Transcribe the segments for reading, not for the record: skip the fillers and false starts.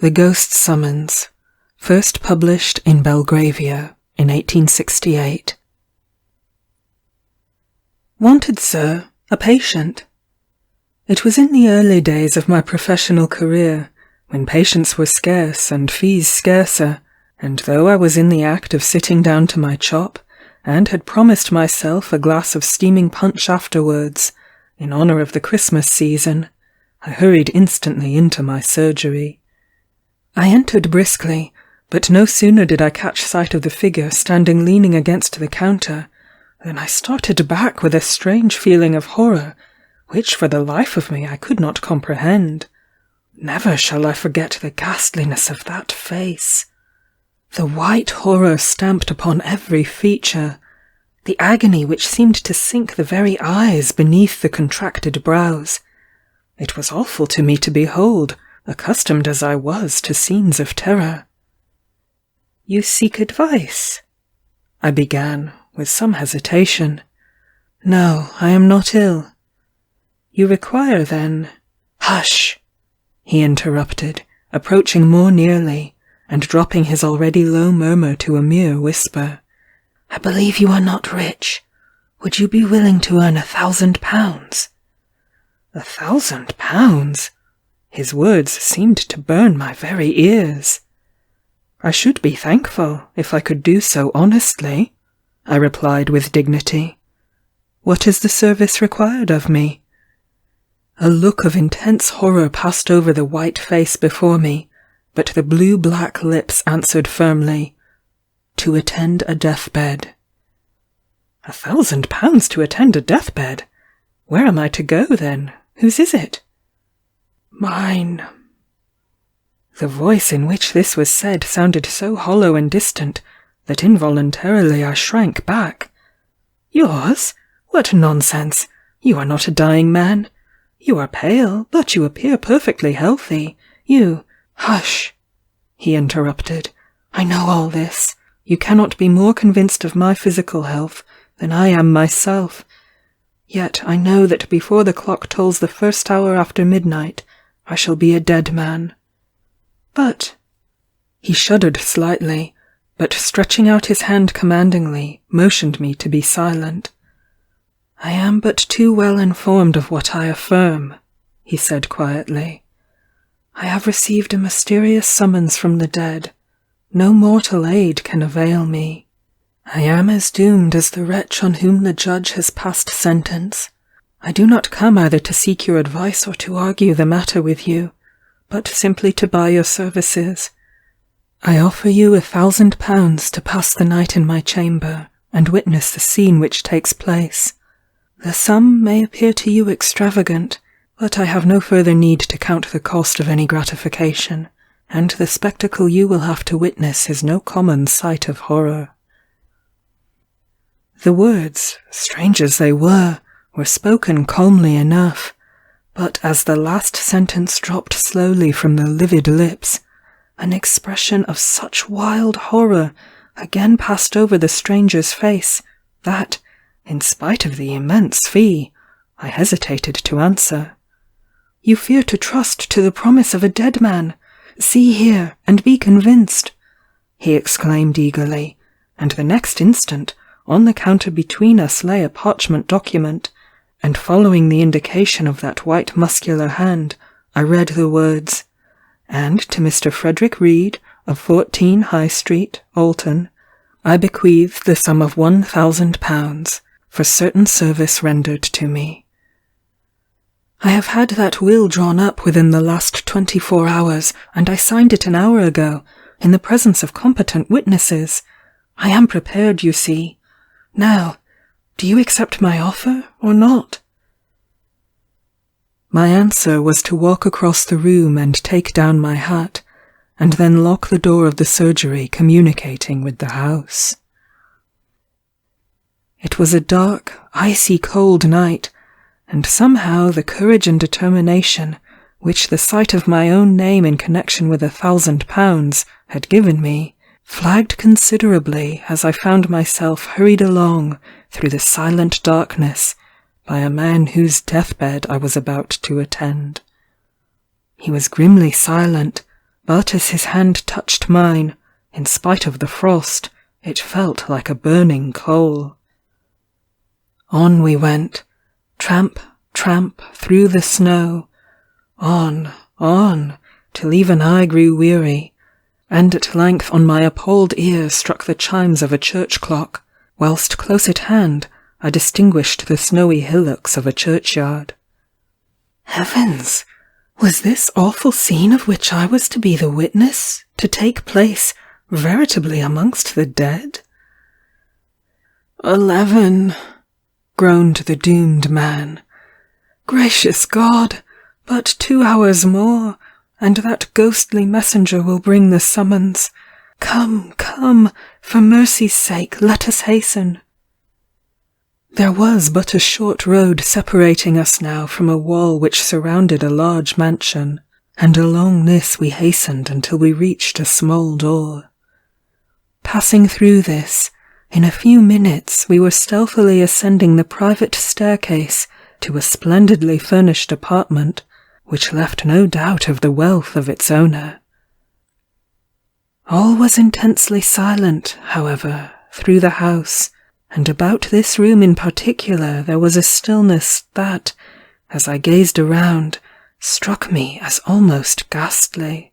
The Ghost Summons, first published in Belgravia in 1868. Wanted, sir, a patient. It was in the early days of my professional career, when patients were scarce and fees scarcer, and though I was in the act of sitting down to my chop, and had promised myself a glass of steaming punch afterwards, in honour of the Christmas season, I hurried instantly into my surgery. I entered briskly, but no sooner did I catch sight of the figure standing leaning against the counter, than I started back with a strange feeling of horror, which for the life of me I could not comprehend. Never shall I forget the ghastliness of that face. The white horror stamped upon every feature, the agony which seemed to sink the very eyes beneath the contracted brows. It was awful to me to behold, accustomed as I was to scenes of terror. "You seek advice?" I began, with some hesitation. "No, I am not ill." "You require, then—" "Hush!" he interrupted, approaching more nearly, and dropping his already low murmur to a mere whisper. "I believe you are not rich. Would you be willing to earn £1,000? £1,000? His words seemed to burn my very ears. "I should be thankful if I could do so honestly," I replied with dignity. "What is the service required of me?" A look of intense horror passed over the white face before me, but the blue-black lips answered firmly, "To attend a deathbed." £1,000 to attend a deathbed? Where am I to go, then? Whose is it? "Mine." The voice in which this was said sounded so hollow and distant that involuntarily I shrank back. "Yours? What nonsense! You are not a dying man. You are pale, but you appear perfectly healthy. You—" "Hush!" he interrupted. "I know all this. You cannot be more convinced of my physical health than I am myself. Yet I know that before the clock tolls the first hour after midnight, I shall be a dead man. But—" He shuddered slightly, but stretching out his hand commandingly, motioned me to be silent. "I am but too well informed of what I affirm," he said quietly. "I have received a mysterious summons from the dead. No mortal aid can avail me. I am as doomed as the wretch on whom the judge has passed sentence. I do not come either to seek your advice or to argue the matter with you, but simply to buy your services. I offer you £1,000 to pass the night in my chamber, and witness the scene which takes place. The sum may appear to you extravagant, but I have no further need to count the cost of any gratification, and the spectacle you will have to witness is no common sight of horror." The words, strange as they were spoken calmly enough, but as the last sentence dropped slowly from the livid lips, an expression of such wild horror again passed over the stranger's face, that, in spite of the immense fee, I hesitated to answer. "You fear to trust to the promise of a dead man? See here, and be convinced," he exclaimed eagerly, and the next instant, on the counter between us lay a parchment document, and following the indication of that white muscular hand, I read the words, "And to Mr. Frederick Reed, of 14 High Street, Alton, I bequeath the sum of £1,000 for certain service rendered to me." "I have had that will drawn up within the last 24 hours, and I signed it an hour ago, in the presence of competent witnesses. I am prepared, you see. Now, do you accept my offer, or not?" My answer was to walk across the room and take down my hat, and then lock the door of the surgery communicating with the house. It was a dark, icy cold night, and somehow the courage and determination which the sight of my own name in connection with £1,000 had given me flagged considerably as I found myself hurried along through the silent darkness by a man whose deathbed I was about to attend. He was grimly silent, but as his hand touched mine, in spite of the frost, it felt like a burning coal. On we went, tramp, tramp, through the snow, on, till even I grew weary, and at length on my appalled ears struck the chimes of a church clock, whilst close at hand I distinguished the snowy hillocks of a churchyard. Heavens! Was this awful scene of which I was to be the witness to take place veritably amongst the dead? 11, groaned the doomed man. Gracious God! But 2 hours more, and that ghostly messenger will bring the summons. Come, come, for mercy's sake, let us hasten. There was but a short road separating us now from a wall which surrounded a large mansion, and along this we hastened until we reached a small door. Passing through this, in a few minutes we were stealthily ascending the private staircase to a splendidly furnished apartment, which left no doubt of the wealth of its owner. All was intensely silent, however, through the house, and about this room in particular there was a stillness that, as I gazed around, struck me as almost ghastly.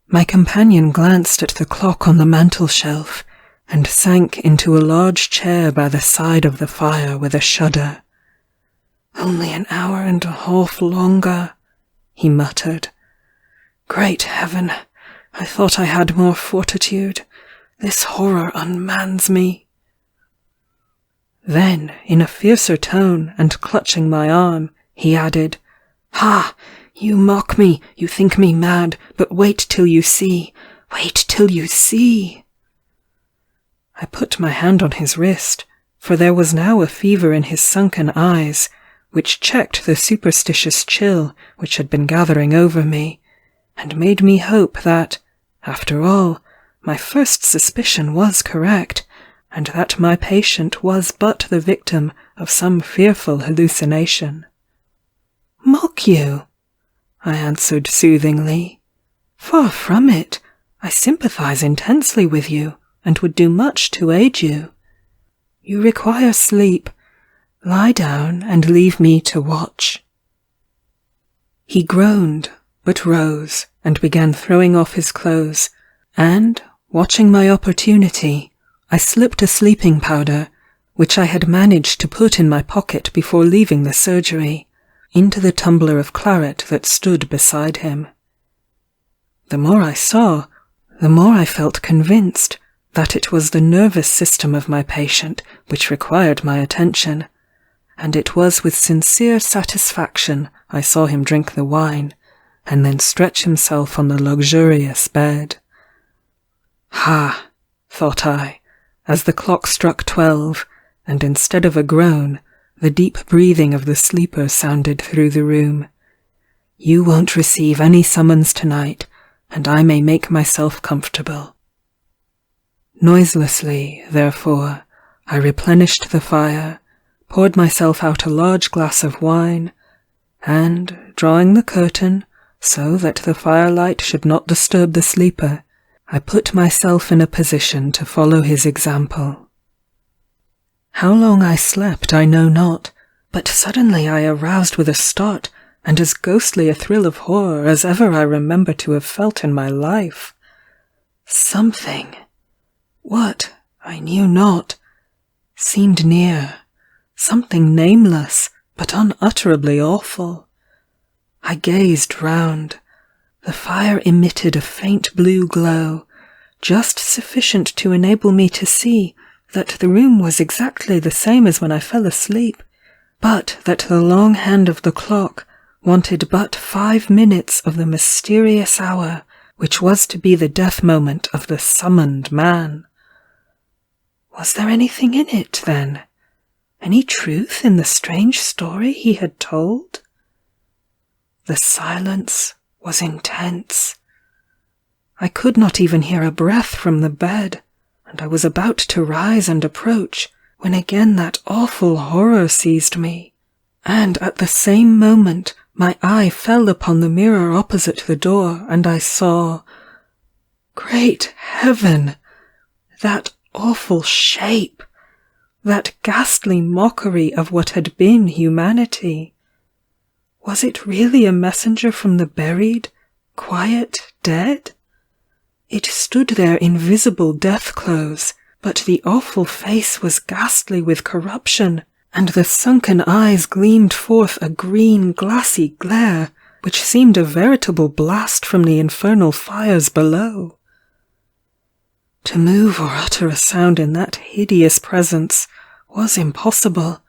My companion glanced at the clock on the mantel-shelf, and sank into a large chair by the side of the fire with a shudder. "Only an hour and a half longer," he muttered. "Great heaven, I thought I had more fortitude. This horror unmans me." Then, in a fiercer tone, and clutching my arm, he added, "Ha! You mock me, you think me mad, but wait till you see, wait till you see." I put my hand on his wrist, for there was now a fever in his sunken eyes, which checked the superstitious chill which had been gathering over me, and made me hope that, after all, my first suspicion was correct, and that my patient was but the victim of some fearful hallucination. "Mock you?" I answered soothingly. "Far from it. I sympathize intensely with you, and would do much to aid you. You require sleep. Lie down and leave me to watch." He groaned, but rose, and began throwing off his clothes, and, watching my opportunity, I slipped a sleeping powder, which I had managed to put in my pocket before leaving the surgery, into the tumbler of claret that stood beside him. The more I saw, the more I felt convinced that it was the nervous system of my patient which required my attention, and it was with sincere satisfaction I saw him drink the wine, and then stretch himself on the luxurious bed. "Ha!" thought I, as the clock struck 12, and instead of a groan, the deep breathing of the sleeper sounded through the room. "You won't receive any summons tonight, and I may make myself comfortable." Noiselessly, therefore, I replenished the fire, poured myself out a large glass of wine, and, drawing the curtain, so that the firelight should not disturb the sleeper, I put myself in a position to follow his example. How long I slept I know not, but suddenly I aroused with a start and as ghostly a thrill of horror as ever I remember to have felt in my life. Something, what I knew not, seemed near, something nameless but unutterably awful. I gazed round. The fire emitted a faint blue glow, just sufficient to enable me to see that the room was exactly the same as when I fell asleep, but that the long hand of the clock wanted but 5 minutes of the mysterious hour which was to be the death moment of the summoned man. Was there anything in it, then? Any truth in the strange story he had told? The silence was intense. I could not even hear a breath from the bed, and I was about to rise and approach, when again that awful horror seized me, and at the same moment my eye fell upon the mirror opposite the door, and I saw— Great heaven! That awful shape! That ghastly mockery of what had been humanity! Was it really a messenger from the buried, quiet dead? It stood there in visible death clothes, but the awful face was ghastly with corruption, and the sunken eyes gleamed forth a green, glassy glare, which seemed a veritable blast from the infernal fires below. To move or utter a sound in that hideous presence was impossible,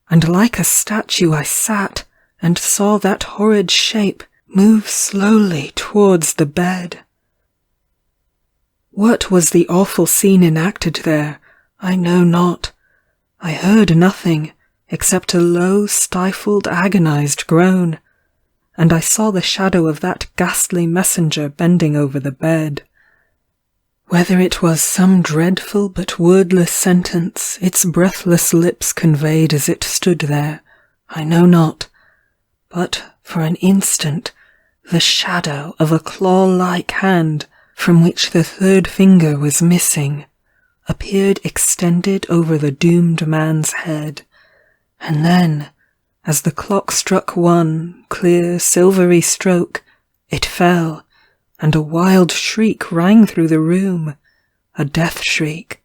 and like a statue I sat and saw that horrid shape move slowly towards the bed. What was the awful scene enacted there, I know not. I heard nothing except a low, stifled, agonized groan, and I saw the shadow of that ghastly messenger bending over the bed. Whether it was some dreadful but wordless sentence its breathless lips conveyed as it stood there, I know not, but for an instant the shadow of a claw-like hand, from which the third finger was missing, appeared extended over the doomed man's head, and then, as the clock struck one clear, silvery stroke, it fell, and a wild shriek rang through the room, a death shriek.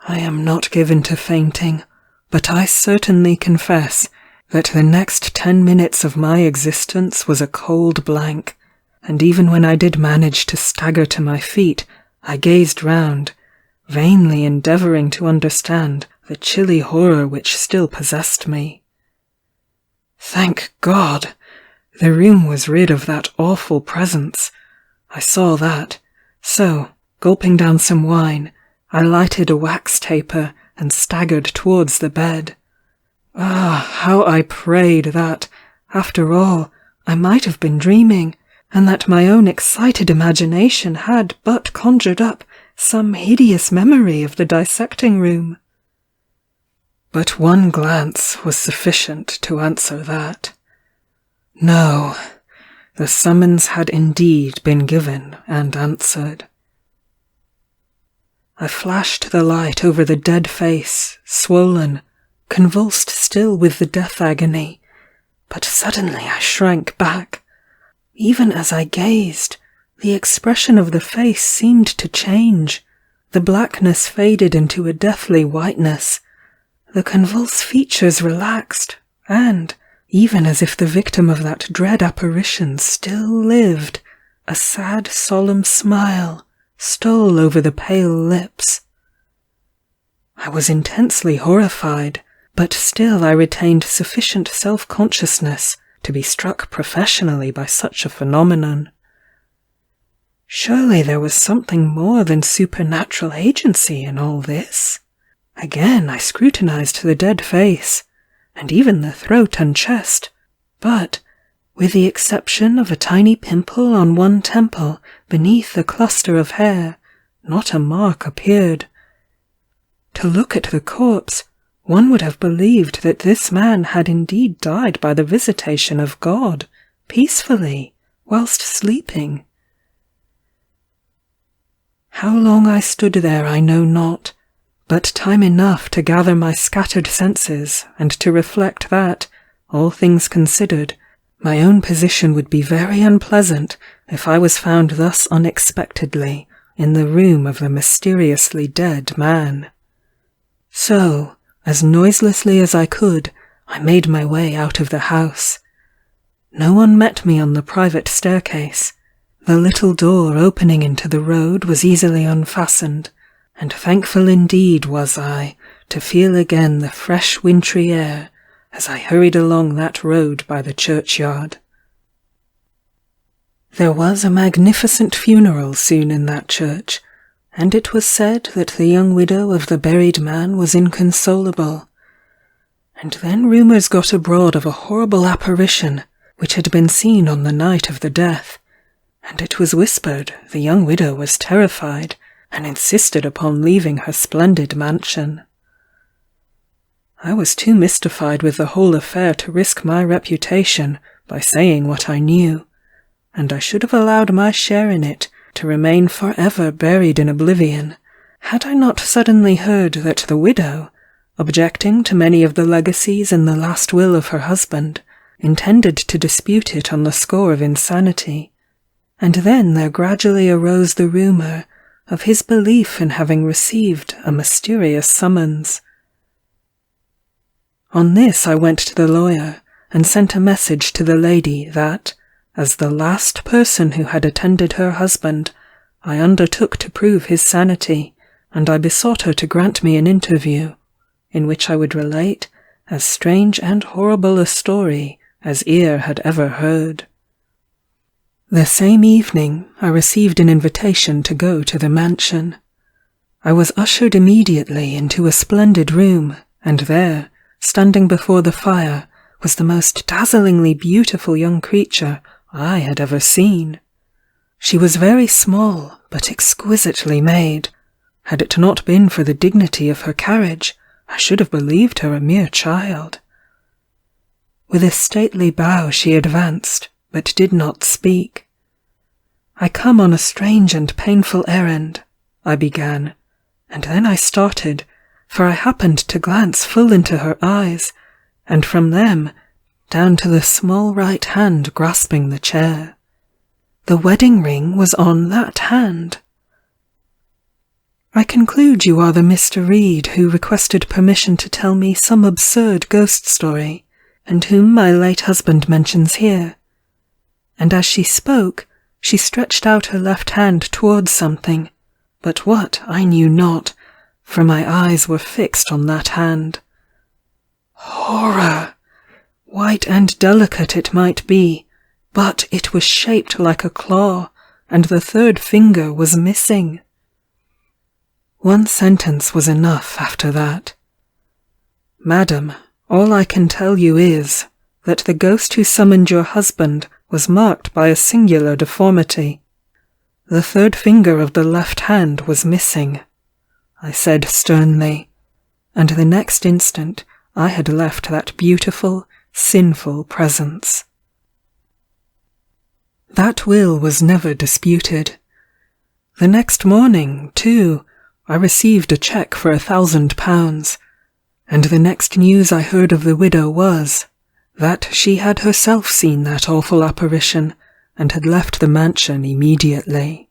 I am not given to fainting, but I certainly confess that the next 10 minutes of my existence was a cold blank, and even when I did manage to stagger to my feet, I gazed round, vainly endeavouring to understand the chilly horror which still possessed me. Thank God! The room was rid of that awful presence. I saw that, so, gulping down some wine, I lighted a wax taper and staggered towards the bed. Ah, how I prayed that, after all, I might have been dreaming, and that my own excited imagination had but conjured up some hideous memory of the dissecting room. But one glance was sufficient to answer that. No, the summons had indeed been given and answered. I flashed the light over the dead face, swollen, convulsed still with the death agony, but suddenly I shrank back. Even as I gazed, the expression of the face seemed to change. The blackness faded into a deathly whiteness. The convulsed features relaxed, and, even as if the victim of that dread apparition still lived, a sad, solemn smile stole over the pale lips. I was intensely horrified, but still I retained sufficient self-consciousness to be struck professionally by such a phenomenon. Surely there was something more than supernatural agency in all this. Again I scrutinized the dead face, and even the throat and chest, but, with the exception of a tiny pimple on one temple beneath the cluster of hair, not a mark appeared. To look at the corpse, one would have believed that this man had indeed died by the visitation of God, peacefully, whilst sleeping. How long I stood there I know not, but time enough to gather my scattered senses and to reflect that, all things considered, my own position would be very unpleasant if I was found thus unexpectedly in the room of the mysteriously dead man. So, as noiselessly as I could, I made my way out of the house. No one met me on the private staircase. The little door opening into the road was easily unfastened, and thankful indeed was I to feel again the fresh wintry air as I hurried along that road by the churchyard. There was a magnificent funeral soon in that church, and it was said that the young widow of the buried man was inconsolable. And then rumours got abroad of a horrible apparition which had been seen on the night of the death, and it was whispered the young widow was terrified and insisted upon leaving her splendid mansion. I was too mystified with the whole affair to risk my reputation by saying what I knew, and I should have allowed my share in it to remain forever buried in oblivion, had I not suddenly heard that the widow, objecting to many of the legacies in the last will of her husband, intended to dispute it on the score of insanity, and then there gradually arose the rumour of his belief in having received a mysterious summons. On this I went to the lawyer, and sent a message to the lady that, as the last person who had attended her husband, I undertook to prove his sanity, and I besought her to grant me an interview, in which I would relate as strange and horrible a story as ear had ever heard. The same evening I received an invitation to go to the mansion. I was ushered immediately into a splendid room, and there, standing before the fire, was the most dazzlingly beautiful young creature I had ever seen. She was very small, but exquisitely made. Had it not been for the dignity of her carriage, I should have believed her a mere child. With a stately bow she advanced, but did not speak. "I come on a strange and painful errand," I began, and then I started, for I happened to glance full into her eyes, and from them down to the small right hand grasping the chair. The wedding ring was on that hand. "I conclude you are the Mr. Reed who requested permission to tell me some absurd ghost story, and whom my late husband mentions here." And as she spoke, she stretched out her left hand towards something, but what I knew not, for my eyes were fixed on that hand. Horror! White and delicate it might be, but it was shaped like a claw, and the third finger was missing. One sentence was enough after that. "Madam, all I can tell you is, that the ghost who summoned your husband was marked by a singular deformity. The third finger of the left hand was missing," I said sternly, and the next instant I had left that beautiful, sinful presence. That will was never disputed. The next morning, too, I received a cheque for £1,000, and the next news I heard of the widow was, that she had herself seen that awful apparition, and had left the mansion immediately.